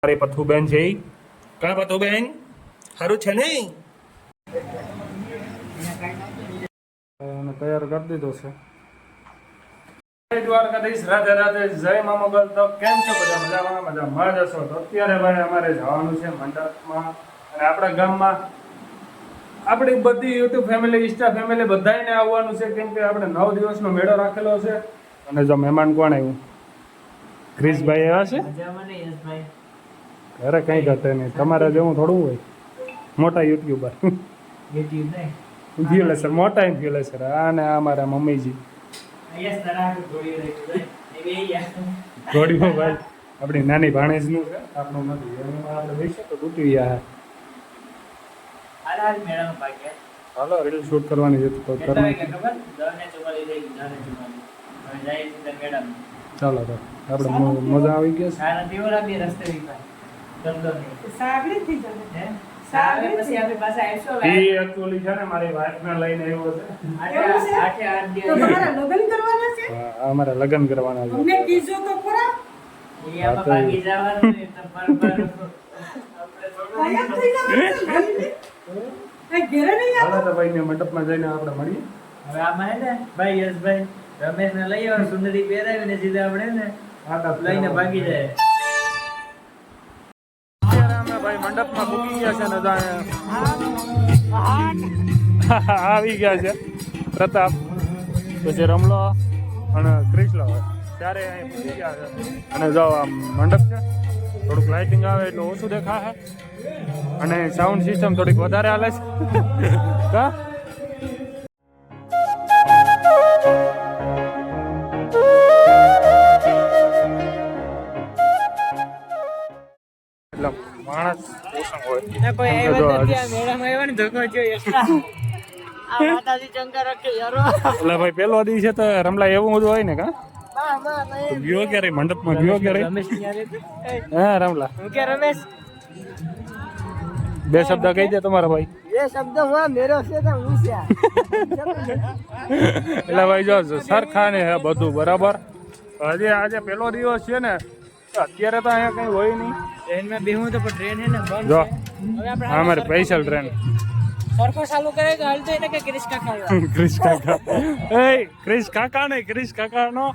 મારી પથ્થુબેન છે ઈ કા પથ્થુબેન સારું છે ને તૈયાર કરી દીધો છે જય દ્વારકાધીશ રાધે રાધે જય મા મોગલ તો કેમ છો બધા મજામાં જશો તો અત્યારે ભાઈ અમારે જવાનું છે મંડપમાં અને આપણા ગામમાં આપણી બધી યુટ્યુબ ફેમિલી ઇન્સ્ટા ફેમિલી બધાને આવવાનું છે કેમ કે આપણે 9 દિવસનો મેળો રાખેલો છે અને જો મહેમાન કોણ આવ્યું ક્રિશભાઈ આવ્યા છે અરે કઈ ઘટે નહીં તમારે જેવું થોડું હોય મોટા યુટ્યુબર ઇન્ફ્લુએન્સર મોટા ઇન્ફ્લુએન્સર અને આ મારા મમ્મીજી ઘોડીઓ ભાઈ આપણી નાની ભાણેજનું છે આપણું નથી એમાં આપણે બેસીએ તો તૂટી ગયા હાલો રીલ શૂટ કરવાની છે તો ચાલો તો આપણે મજા આવી ગઈ અમારા લગ્ન કરવાના મંડપમાં જઈને આપણે મળીએ હવે આમાં હે ને ભાઈ યશભાઈ રમેશ ને લઈ આવે સુંદરી પહેરાવી ને સીધા આપણે ને લઈને ભાગી જાય ભાઈ મંડપમાં મૂકી ગયા છે ને આવી ગયા છે પ્રતાપ પછી રમલો અને ક્રિશલો ત્યારે અહીં મૂકી ગયા છે અને જો આ મંડપ છે થોડુંક લાઇટિંગ આવે એટલે ઓછું દેખાશે અને સાઉન્ડ સિસ્ટમ થોડીક વધારે હાલે છે કા માણસ એટલે ભાઈ પેલો દી છે તો રમલા એવું બધું હોય ને કા ગયો ક્યારે મંડપમાં ગયો ક્યારે હા રમલા રમેશ બે શબ્દ કહી દે તમારા ભાઈ બે શબ્દ એટલે ભાઈ જો સરખા ને હે બધું બરાબર હજી આજે પેલો દિવસ છે ને અત્યારે તો અહીંયા કઈ હોય નહીં ટ્રેનમાં બેહું તો પણ ટ્રેન હે ને બંધ જો અમારે સ્પેશિયલ ટ્રેન સરખો ચાલુ કરે તો હાલતો એને કે ક્રિશ કાકા ક્રિશ કાકા એ ક્રિશ કાકા નહીં ક્રિશ કાકાનો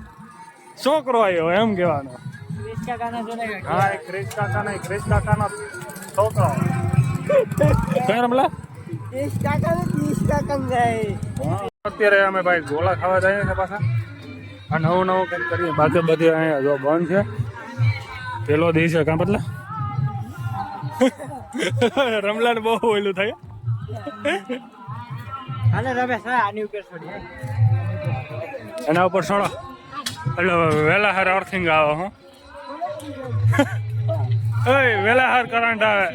છોકરો આવ્યો એમ કહેવાનો ક્રિશ કાકાનો જોને હા ક્રિશ કાકા નહીં ક્રિશ કાકાનો છોકરો કઈ રમલા ક્રિશ કાકા જાય અત્યારે અમે ભાઈ ગોળા ખાવા જઈએ છે પાછા આ નવું કંઈક કરીએ બાકી બધી અહીંયા જો બંધ છે પેલો દી છે કાં બદલા રમલાને બહુ ઓયલું થાય એના ઉપર સોડો એટલે વેલા હાર અર્થિંગ આવે હું વેલા હાર કરંટ આવે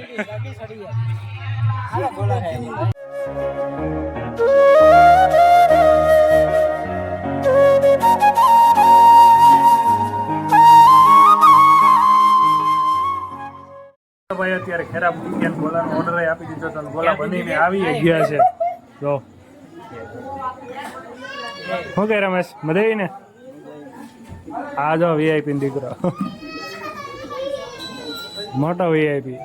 ભાઈ અત્યારે ખરાબ વીકેન્ડ ગોલાનો ઓર્ડર આપી દીધો તો ગોલા બનીને આવી ગયા છે જો શું કહે રમેશ મજા ને આ જો વીઆઈપી દીકરો મોટો વીઆઈપી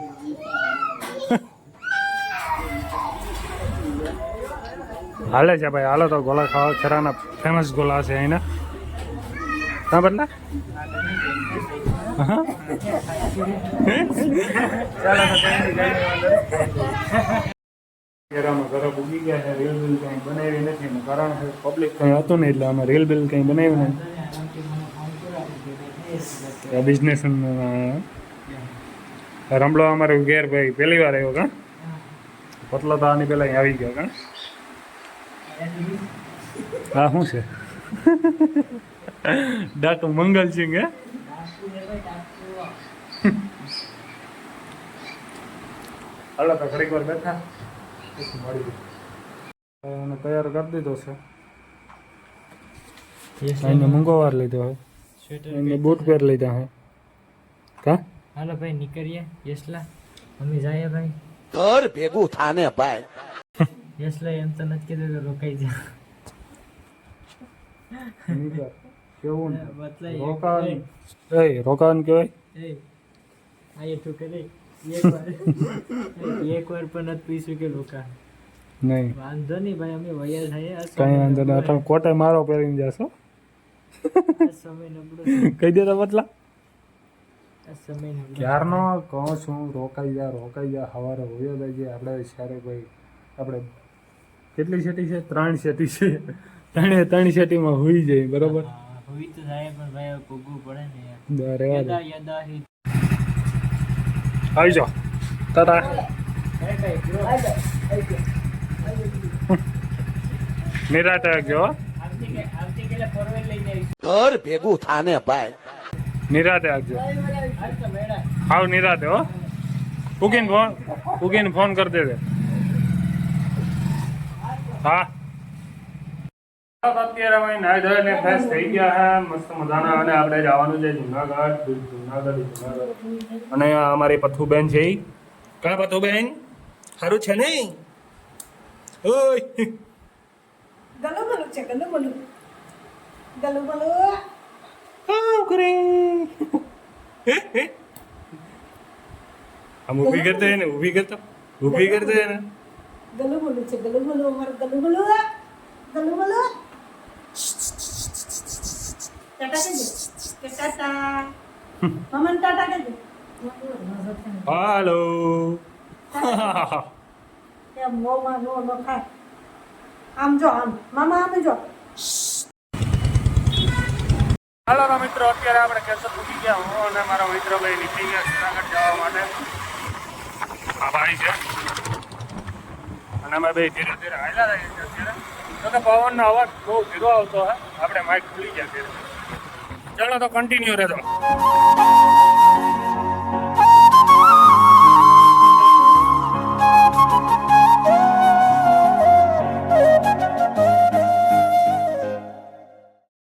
હાલે છે ભાઈ હાલો તો ગોલા ખાવા ખરાના ફેમસ ગોલા છે અહીંના હા બદલા ઘરે ઉગી ગયા છે રીલ બિલ કંઈ બનાવી નથી એનું કારણ છે પબ્લિક કંઈ હતું નહીં એટલે અમે રીલ બિલ કંઈ બનાવ્યું નહીં બિઝનેસ રમલો અમારે ઘેર ભાઈ પહેલી વાર આવ્યો કા પતલો તો આની પહેલાં આવી ગયો કા હા શું છે ડાકુ મંગલસિંહ હે હાલો તો ઘડીક વાર બેઠા એને તૈયાર કરી દીધો છે એને મંગળવાર લીધો હોય એને બૂટ પહેર લીધા હે કા હાલો ભાઈ નીકળીએ યશલા મમ્મી જાય ભાઈ ઘર ભેગું થાને ભાઈ યશલા એમ તો નથી કીધું કે રોકાઈ જા કેવું રોકાણ રોકાણ કહેવાય એક વાર પણ નથી પીશું કે લોકા નહીં વાંધો નહીં ભાઈ અમે વયા થાય કઈ વાંધો નહીં તમે કોટે મારો પહેરીને જશો સમય નબળો કહી દેતો બદલા સમય નબળો ક્યારનો કહું છું રોકાઈ જા સવારે હોયો જાય આપણે સારે ભાઈ આપણે કેટલી શેટી છે 3 શેટી છે ત્રણે શેટીમાં હોઈ જાય બરોબર હોવી તો થાય પણ ભાઈ હવે ભોગવું પડે ને રહેવા દે. યદા હિ આવી જાઓ ટાટા નિરાતે આવજો હો. આવતીકાલે ફોરવેલ લઈને આવીશ ઘર ભેગું થાને ભાઈ નિરાતે આવજો હાલ તો મેળા આવ નિરાતે હો ઉગીને ફોન કરી દેજે હા અત્યારે અમે નાઈ ધોઈને ફ્રેશ થઈ ગયા છે મસ્ત મજાના અને આપણે જવાનું છે જુનાગઢ અને અમારી પથ્થુબેન છે ઈ. કા પથ્થુબેન સારું છે ને ઓય ગલું ગલું છે ગલું ગલું ગલું ગલું આમ કરે આમ ઊભી કરતે ને ઊભી કરતે ને ગલું ગલું છે ગલું ગલું અમારું ગલું ગલું ગલું ગલું ટાટા કે ટાટા મમન ટાટા કે હાલો એ મોમાં નો નો ખાય આમ જો આમ મામા આમ જો હાલો તો મિત્રો અત્યારે આપણે કેસર પૂકી ગયા હું અને મારા મિત્ર ભાઈ નીકળી ગયા જુનાગઢ જવા માટે આ ભાઈ છે અને અમે બે ધીરે ધીરે હાલ્યા રહીએ છીએ અત્યારે તો કે પવનનો અવાજ બહુ ધીરો આવતો હોય આપણે માઇક ખુલી ગયા ધીરે ચાલો તો કન્ટિન્યુ રહેજો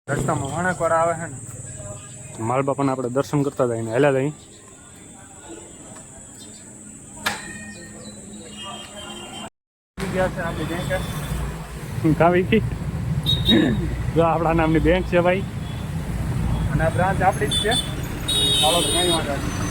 રસ્તામાં વણાકવાર આવે છે ને માલ બાપાને આપણે દર્શન કરતા જઈને હેલા જઈ ગયા છે આપણી બેંક કાવી કી જો આપણા નામની બેંક છે ભાઈ અને બ્રાન્ચ આપણી જ છે ચાલો તો કઈ વાંધો નહીં